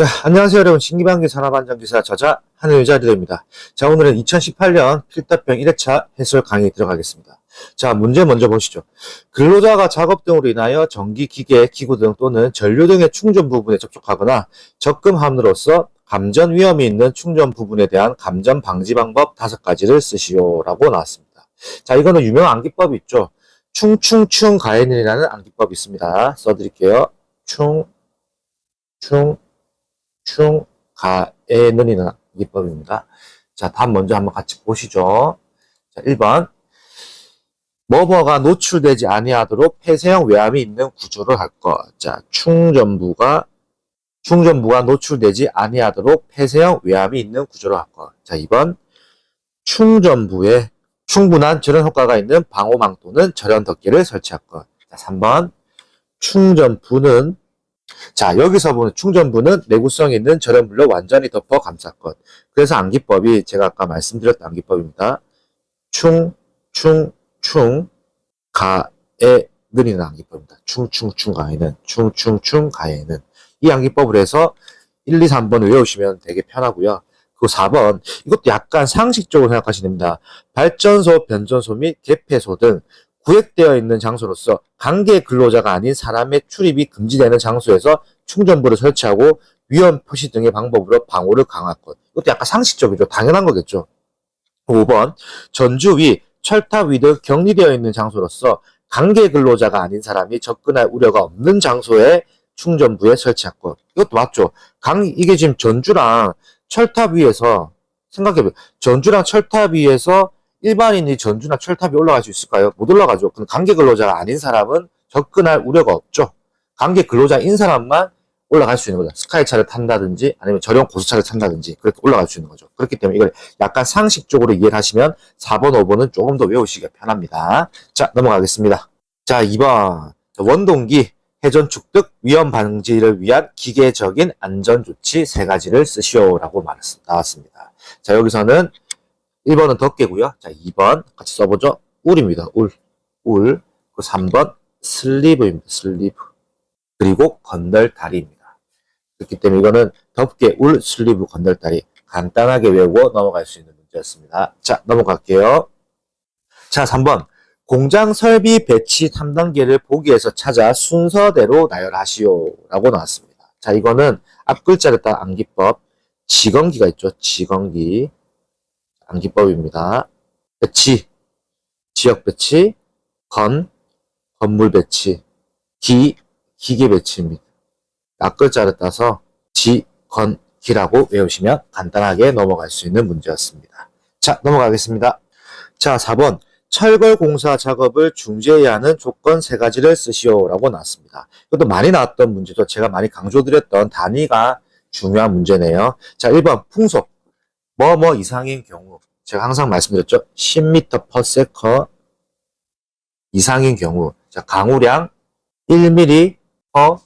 자, 안녕하세요 여러분. 신기방기 산업안전기사 저자 한의의자들입니다. 자, 오늘은 2018년 필답형 1회차 해설 강의 들어가겠습니다. 자, 문제 먼저 보시죠. 근로자가 작업 등으로 인하여 전기, 기계, 기구 등 또는 전류 등의 충전 부분에 접촉하거나 접근함으로써 감전 위험이 있는 충전 부분에 대한 감전 방지 방법 5가지를 쓰시오라고 나왔습니다. 자, 이거는 유명한 암기법이 있죠. 충충충 가해는이라는 암기법이 있습니다. 써드릴게요. 가해는이라는 암기법입니다. 자, 답 먼저 한번 같이 보시죠. 자, 1번. 뭐뭐가 노출되지 아니하도록 폐쇄형 외암이 있는 구조를 할 것. 자, 충전부가 노출되지 아니하도록 폐쇄형 외암이 있는 구조를 할 것. 자, 2번. 충전부에 충분한 절연 효과가 있는 방호망 또는 절연 덮개를 설치할 것. 자, 3번. 충전부는 자, 여기서 보는 충전부는 내구성 있는 절연물로 완전히 덮어 감쌀 것. 그래서 암기법이 제가 아까 말씀드렸던 암기법입니다. 가해는이라는 암기법입니다. 가해는. 이 암기법을 해서 1, 2, 3번을 외우시면 되게 편하고요. 그리고 4번, 이것도 약간 상식적으로 생각하시면 됩니다. 발전소, 변전소 및 개폐소 등 구획되어 있는 장소로서 관계 근로자가 아닌 사람의 출입이 금지되는 장소에서 충전부를 설치하고 위험 표시 등의 방법으로 방호를 강화할 것. 이것도 약간 상식적이죠. 당연한 거겠죠. 5번, 전주 위, 철탑 위 등 격리되어 있는 장소로서 관계 근로자가 아닌 사람이 접근할 우려가 없는 장소에 충전부에 설치할 것. 이것도 맞죠. 이게 지금 전주랑 철탑 위에서 생각해보세요. 전주랑 철탑 위에서 일반인이 전주나 철탑이 올라갈 수 있을까요? 못 올라가죠. 그럼 관계 근로자가 아닌 사람은 접근할 우려가 없죠. 관계 근로자인 사람만 올라갈 수 있는 거죠. 스카이차를 탄다든지 아니면 전용 고속차를 탄다든지 그렇게 올라갈 수 있는 거죠. 그렇기 때문에 이걸 약간 상식적으로 이해를 하시면 4번, 5번은 조금 더 외우시기가 편합니다. 자, 넘어가겠습니다. 자, 2번. 원동기, 회전축 등 위험 방지를 위한 기계적인 안전조치 3가지를 쓰시오라고 나왔습니다. 자, 여기서는 1번은 덮개고요. 자, 2번 같이 써보죠. 울입니다. 울. 그 3번 슬리브입니다. 슬리브. 그리고 건널다리입니다. 그렇기 때문에 이거는 덮개, 울, 슬리브, 건널다리 간단하게 외우고 넘어갈 수 있는 문제였습니다. 자, 넘어갈게요. 자, 3번. 공장 설비 배치 3단계를 보기에서 찾아 순서대로 나열하시오라고 나왔습니다. 자, 이거는 앞 글자를 따라 암기법. 지건기가 있죠. 지건기. 암기법입니다. 배치, 지역 배치, 건물 배치, 기계 배치입니다. 앞글자를 따서 기라고 외우시면 간단하게 넘어갈 수 있는 문제였습니다. 자, 넘어가겠습니다. 자, 4번. 철거공사 작업을 중지해야 하는 조건 3가지를 쓰시오라고 나왔습니다. 이것도 많이 나왔던 문제죠. 제가 많이 강조드렸던 단위가 중요한 문제네요. 자, 1번 풍속. 뭐뭐 이상인 경우. 제가 항상 말씀드렸죠. 10m/s 이상인 경우. 자, 강우량 1mm per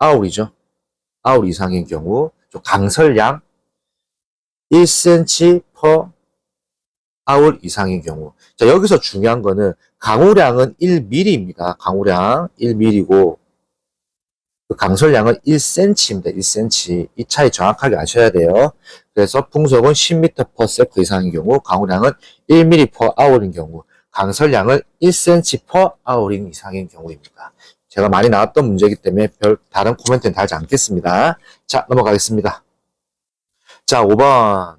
hour이죠. hour 이상인 경우. 강설량 1cm per hour 이상인 경우. 자, 여기서 중요한 거는 강우량은 1mm입니다. 강우량 1mm고 그 강설량은 1cm입니다. 1cm. 이 차이 정확하게 아셔야 돼요. 그래서 풍속은 10m/s 이상인 경우, 강우량은 1mm/h인 경우, 강설량은 1cm/h 이상인 경우입니다. 제가 많이 나왔던 문제이기 때문에 별 다른 코멘트는 달지 않겠습니다. 자, 넘어가겠습니다. 자, 5번.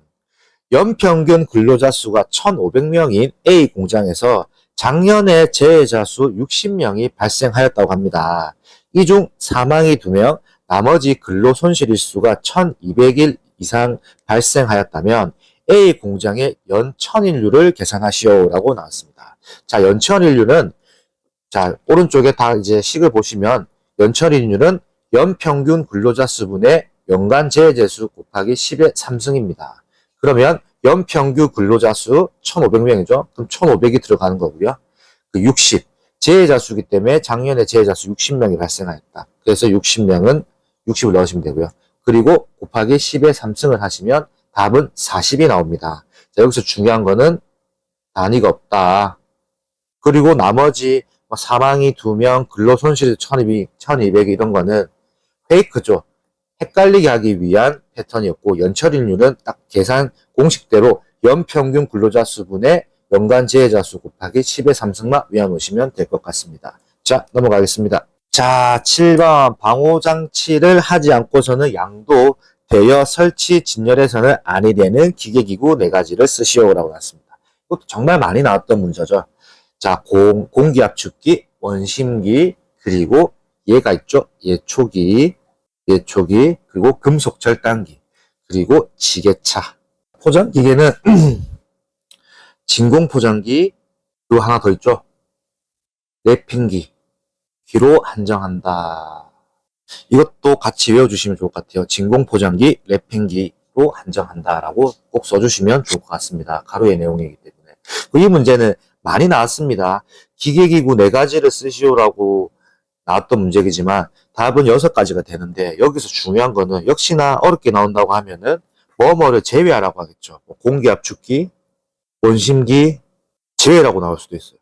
연평균 근로자 수가 1,500명인 A 공장에서 작년에 재해자 수 60명이 발생하였다고 합니다. 이 중 사망이 2명, 나머지 근로 손실일수가 1,200일 이상 발생하였다면 A 공장의 연천인류를 계산하시오라고 나왔습니다. 자, 연천인류는 자, 오른쪽에 다 이제 식을 보시면 연천인류는 연평균 근로자 수분의 연간 재해자 수 곱하기 10의 3승입니다. 그러면 연평균 근로자 수 1,500명이죠. 그럼 1,500이 들어가는 거고요. 그 60. 재해자 수기 때문에 작년에 재해자 수 60명이 발생하였다. 그래서 60명은 60을 넣으시면 되고요. 그리고 곱하기 10의 3승을 하시면 답은 40이 나옵니다. 자, 여기서 중요한 거는 단위가 없다. 그리고 나머지 사망이 2명, 근로손실이 1200 이런 거는 페이크죠. 헷갈리게 하기 위한 패턴이었고, 연처리률은 딱 계산 공식대로 연평균 근로자 수분의 연간 재해자 수 곱하기 10의 3승만 외워놓으시면 될 것 같습니다. 자, 넘어가겠습니다. 자, 7번 방호장치를 하지 않고서는 양도 대여 설치 진열해서는 아니 되는 기계기구 4가지를 쓰시오라고 나왔습니다. 이것도 정말 많이 나왔던 문제죠. 자, 공기압축기, 원심기, 그리고 얘가 있죠. 예초기, 그리고 금속절단기, 그리고 지게차. 포장기계는 진공포장기, 그리고 하나 더 있죠. 랩핑기, 기로 한정한다. 이것도 같이 외워주시면 좋을 것 같아요. 진공포장기, 랩핑기로 한정한다라고 꼭 써주시면 좋을 것 같습니다. 가로의 내용이기 때문에. 이 문제는 많이 나왔습니다. 기계기구 4가지를 쓰시오라고 나왔던 문제이지만 답은 6가지가 되는데, 여기서 중요한 거는 역시나 어렵게 나온다고 하면은 뭐뭐를 제외하라고 하겠죠. 공기압축기, 원심기 제외라고 나올 수도 있어요.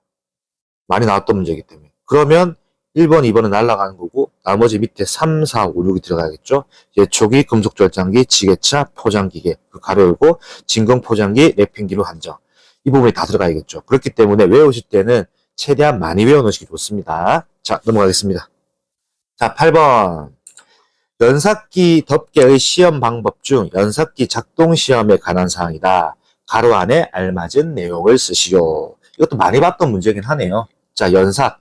많이 나왔던 문제이기 때문에. 그러면 1번, 2번은 날아가는 거고 나머지 밑에 3, 4, 5, 6이 들어가야겠죠. 예초기, 금속절단기, 지게차, 포장기계, 그 가로 열고 진공포장기, 랩핑기로 한정. 이 부분이 다 들어가야겠죠. 그렇기 때문에 외우실 때는 최대한 많이 외워놓으시기 좋습니다. 자, 넘어가겠습니다. 자, 8번. 연삭기 덮개의 시험 방법 중 연삭기 작동 시험에 관한 사항이다. 가로 안에 알맞은 내용을 쓰시오. 이것도 많이 봤던 문제긴 하네요. 자, 연삭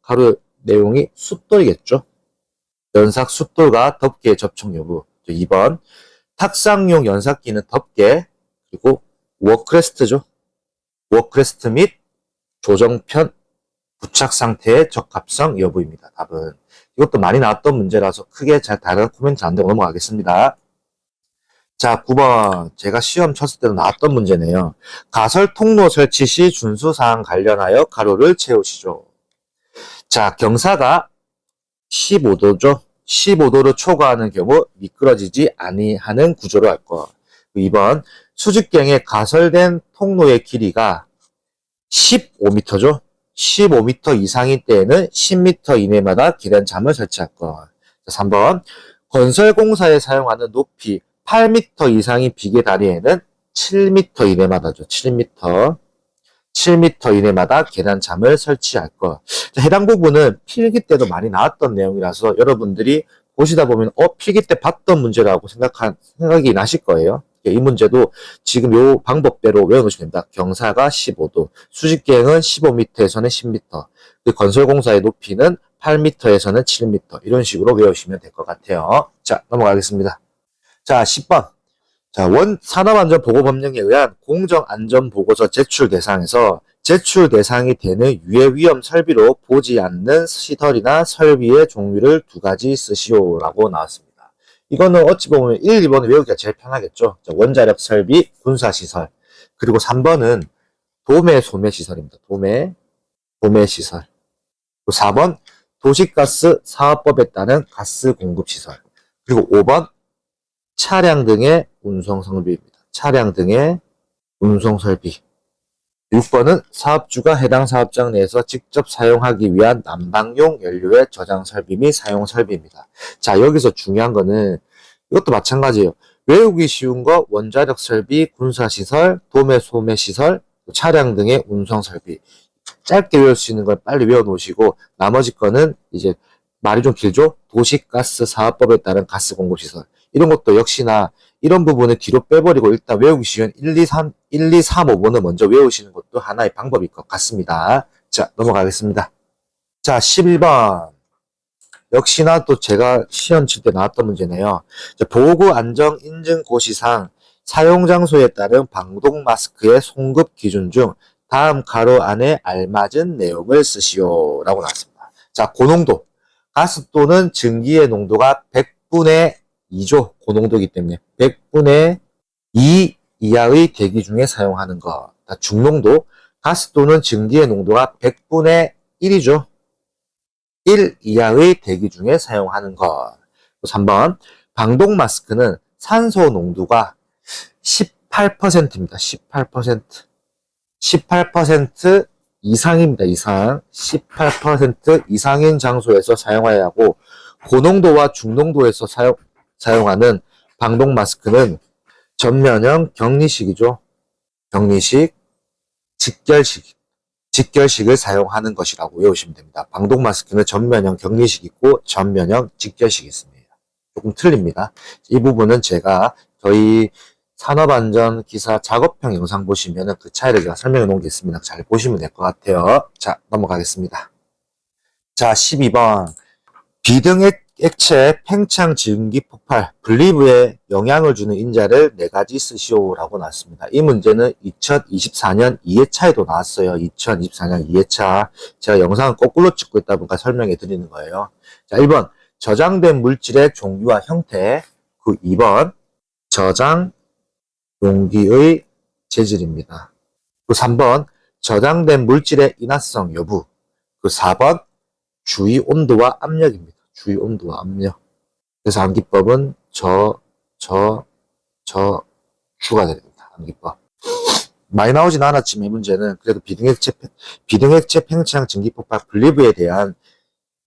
가로 내용이 숫돌이겠죠. 연삭 숫돌과 덮개의 접촉 여부. 2번. 탁상용 연삭기는 덮개, 그리고 워크레스트죠. 워크레스트 및 조정편 부착 상태의 적합성 여부입니다. 답은. 이것도 많이 나왔던 문제라서 크게 잘 다른 코멘트 안 되고 넘어가겠습니다. 자, 9번. 제가 시험 쳤을 때도 나왔던 문제네요. 가설 통로 설치 시 준수사항 관련하여 가로를 채우시죠. 자, 경사가 15도죠. 15도를 초과하는 경우 미끄러지지 아니하는 구조로 할 것. 2번. 수직경에 가설된 통로의 길이가 15m죠. 15m 이상인 때에는 10m 이내마다 계단잠을 설치할 것. 3번. 건설공사에 사용하는 높이 8m 이상인 비계 다리에는 7m 이내마다죠. 7m 이내마다 계단잠을 설치할 것. 자, 해당 부분은 필기 때도 많이 나왔던 내용이라서 여러분들이 보시다 보면 필기 때 봤던 문제라고 생각이 나실 거예요. 이 문제도 지금 요 방법대로 외워놓으시면 됩니다. 경사가 15도, 수직계행은 15m에서는 10m, 그 건설공사의 높이는 8m에서는 7m, 이런 식으로 외우시면 될 것 같아요. 자, 넘어가겠습니다. 자, 10번. 자, 산업안전보고법령에 의한 공정안전보고서 제출 대상에서 제출 대상이 되는 유해위험 설비로 보지 않는 시설이나 설비의 종류를 2가지 쓰시오라고 나왔습니다. 이거는 어찌 보면 1, 2번을 외우기가 제일 편하겠죠. 자, 원자력 설비, 군사시설. 그리고 3번은 도매, 소매시설입니다. 도매시설. 그리고 4번, 도시가스 사업법에 따른 가스 공급시설. 그리고 5번, 차량 등의 운송설비입니다. 차량 등의 운송설비. 6번은 사업주가 해당 사업장 내에서 직접 사용하기 위한 난방용 연료의 저장 설비 및 사용 설비입니다. 자, 여기서 중요한 거는 이것도 마찬가지예요. 외우기 쉬운 거 원자력 설비, 군사시설, 도매, 소매시설, 차량 등의 운송 설비. 짧게 외울 수 있는 걸 빨리 외워 놓으시고 나머지 거는 이제 말이 좀 길죠? 도시가스 사업법에 따른 가스 공급시설. 이런 것도 역시나 이런 부분을 뒤로 빼버리고 일단 외우기 쉬운 1, 2, 3, 5번을 먼저 외우시는 것도 하나의 방법일 것 같습니다. 자, 넘어가겠습니다. 자, 11번. 역시나 또 제가 시험 칠 때 나왔던 문제네요. 자, 보고 안정 인증 고시상 사용 장소에 따른 방독 마스크의 송급 기준 중 다음 가로 안에 알맞은 내용을 쓰시오라고 나왔습니다. 자, 고농도. 가스 또는 증기의 농도가 100분의 2죠. 고농도이기 때문에 100분의 2 이하의 대기 중에 사용하는 것. 중농도. 가스 또는 증기의 농도가 100분의 1이죠. 1 이하의 대기 중에 사용하는 것. 3번. 방독 마스크는 산소 농도가 18%입니다. 18%. 18% 이상입니다. 이상. 18% 이상인 장소에서 사용해야 하고 고농도와 중농도에서 사용하는 방독 마스크는 전면형 격리식이죠. 격리식, 직결식을 사용하는 것이라고 외우시면 됩니다. 방독 마스크는 전면형 격리식 있고 전면형 직결식 있습니다. 조금 틀립니다. 이 부분은 제가 저희 산업안전 기사 작업형 영상 보시면 그 차이를 제가 설명해 놓겠습니다. 잘 보시면 될 것 같아요. 자, 넘어가겠습니다. 자, 12번. 비등액체 팽창 증기 폭발 분리부에 영향을 주는 인자를 4가지 쓰시오라고 나왔습니다. 이 문제는 2024년 2회차에도 나왔어요. 2024년 2회차. 제가 영상을 거꾸로 찍고 있다 보니까 설명해 드리는 거예요. 자, 1번. 저장된 물질의 종류와 형태. 그 2번. 저장 용기의 재질입니다. 그 3번. 저장된 물질의 인화성 여부. 그 4번. 주위 온도와 압력입니다. 주위 온도와 압력. 그래서 암기법은 주가 됩니다. 암기법. 많이 나오진 않았지만 이 문제는 그래도 비등액체 팽창 증기폭발 분리부에 대한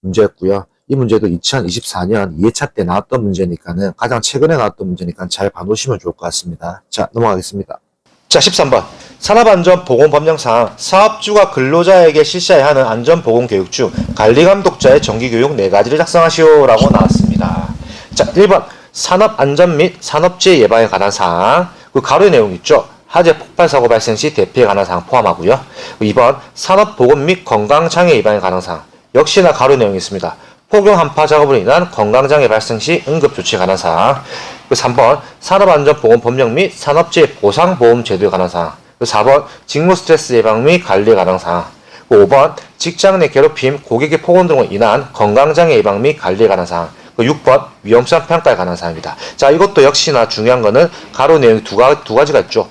문제였고요. 이 문제도 2024년 2회차 때 나왔던 문제니까는 가장 최근에 나왔던 문제니까 잘 봐놓으시면 좋을 것 같습니다. 자, 넘어가겠습니다. 자, 13번. 산업안전보건법령상 사업주가 근로자에게 실시해야 하는 안전보건교육 중 관리감독자의 정기교육 4가지를 작성하시오라고 나왔습니다. 자, 1번. 산업안전 및 산업재해 예방에 관한 사항. 그 가로의 내용 있죠. 화재 폭발 사고 발생 시 대피에 관한 사항 포함하고요. 2번. 산업보건 및 건강장애 예방에 관한 사항. 역시나 가로 내용이 있습니다. 폭염 한파 작업으로 인한 건강장애 발생 시 응급조치에 관한 사항. 3번 산업안전보건법령 및 산업재해 보상보험 제도에 관한 사항. 4번 직무 스트레스 예방 및 관리에 관한 사항. 5번 직장 내 괴롭힘, 고객의 폭언 등으로 인한 건강장애 예방 및 관리에 관한 사항. 6번 위험성 평가에 관한 사항입니다. 자, 이것도 역시나 중요한 거는 가로 내용이 두 가지가 있죠.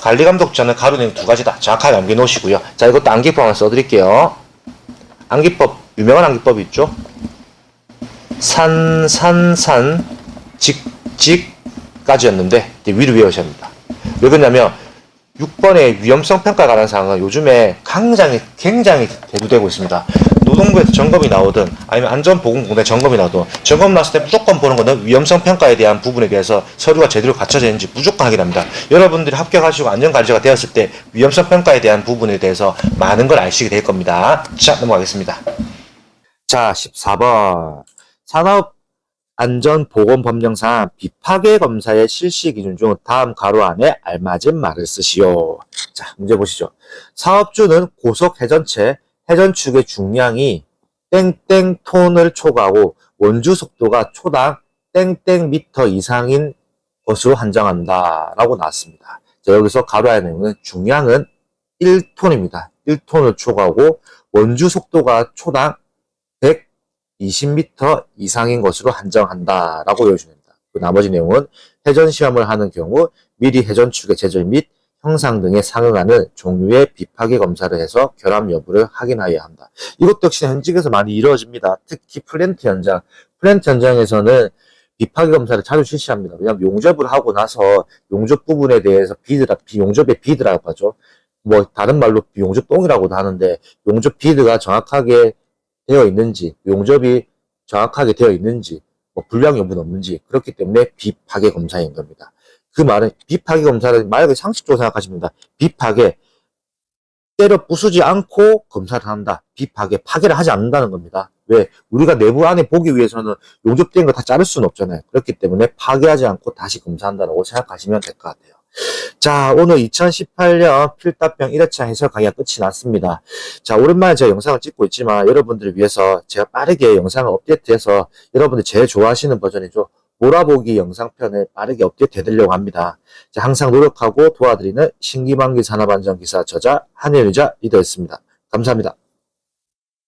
관리감독자는 가로 내용 2가지다. 정확하게 암기 놓으시고요. 자, 이것도 암기법 하나 써드릴게요. 암기법, 유명한 암기법이 있죠. 직까지였는데 위로 외우셔야 합니다. 왜 그러냐면 6번의 위험성 평가에 관한 사항은 요즘에 굉장히 대두되고 있습니다. 노동부에서 점검이 나오든 아니면 안전보건공단 점검이 나오든 점검 나왔을 때 무조건 보는 거는 위험성 평가에 대한 부분에 대해서 서류가 제대로 갖춰져 있는지 무조건 확인합니다. 여러분들이 합격하시고 안전관리자가 되었을 때 위험성 평가에 대한 부분에 대해서 많은 걸 아시게 될 겁니다. 자, 넘어가겠습니다. 자, 14번. 산업안전보건법령상 비파괴 검사의 실시 기준 중 다음 가로 안에 알맞은 말을 쓰시오. 자, 문제 보시죠. 사업주는 고속 회전체, 회전축의 중량이 땡땡 톤을 초과하고 원주 속도가 초당 땡땡 미터 이상인 것으로 한정한다. 라고 나왔습니다. 자, 여기서 가로 안에 내용은 중량은 1톤입니다. 1톤을 초과하고 원주 속도가 초당 120m 이상인 것으로 한정한다라고 외워주면 됩니다. 그 나머지 내용은 회전 시험을 하는 경우 미리 회전축의 제절 및 형상 등에 상응하는 종류의 비파괴 검사를 해서 결함 여부를 확인하여야 한다. 이것도 역시 현직에서 많이 이루어집니다. 특히 플랜트 현장에서는 비파괴 검사를 자주 실시합니다. 왜냐하면 용접을 하고 나서 용접 부분에 대해서 용접의 비드라고 하죠. 뭐 다른 말로 용접똥이라고도 하는데 용접 비드가 정확하게 되어 있는지, 용접이 정확하게 되어 있는지, 뭐 불량 여부는 없는지, 그렇기 때문에 비파괴 검사인 겁니다. 그 말은 비파괴 검사를 만약에 상식적으로 생각하시면 됩니다. 비파괴, 때려 부수지 않고 검사를 한다. 비파괴, 파괴를 하지 않는다는 겁니다. 왜? 우리가 내부 안에 보기 위해서는 용접된 거 다 자를 수는 없잖아요. 그렇기 때문에 파괴하지 않고 다시 검사한다고 생각하시면 될 것 같아요. 자, 오늘 2018년 필답형 1회차 해설 강의가 끝이 났습니다. 자, 오랜만에 제가 영상을 찍고 있지만 여러분들을 위해서 제가 빠르게 영상을 업데이트해서 여러분들이 제일 좋아하시는 버전이죠. 몰아보기 영상편을 빠르게 업데이트 해드리려고 합니다. 자, 항상 노력하고 도와드리는 신기방기 산업안전기사 저자 한일유자 리더였습니다. 감사합니다.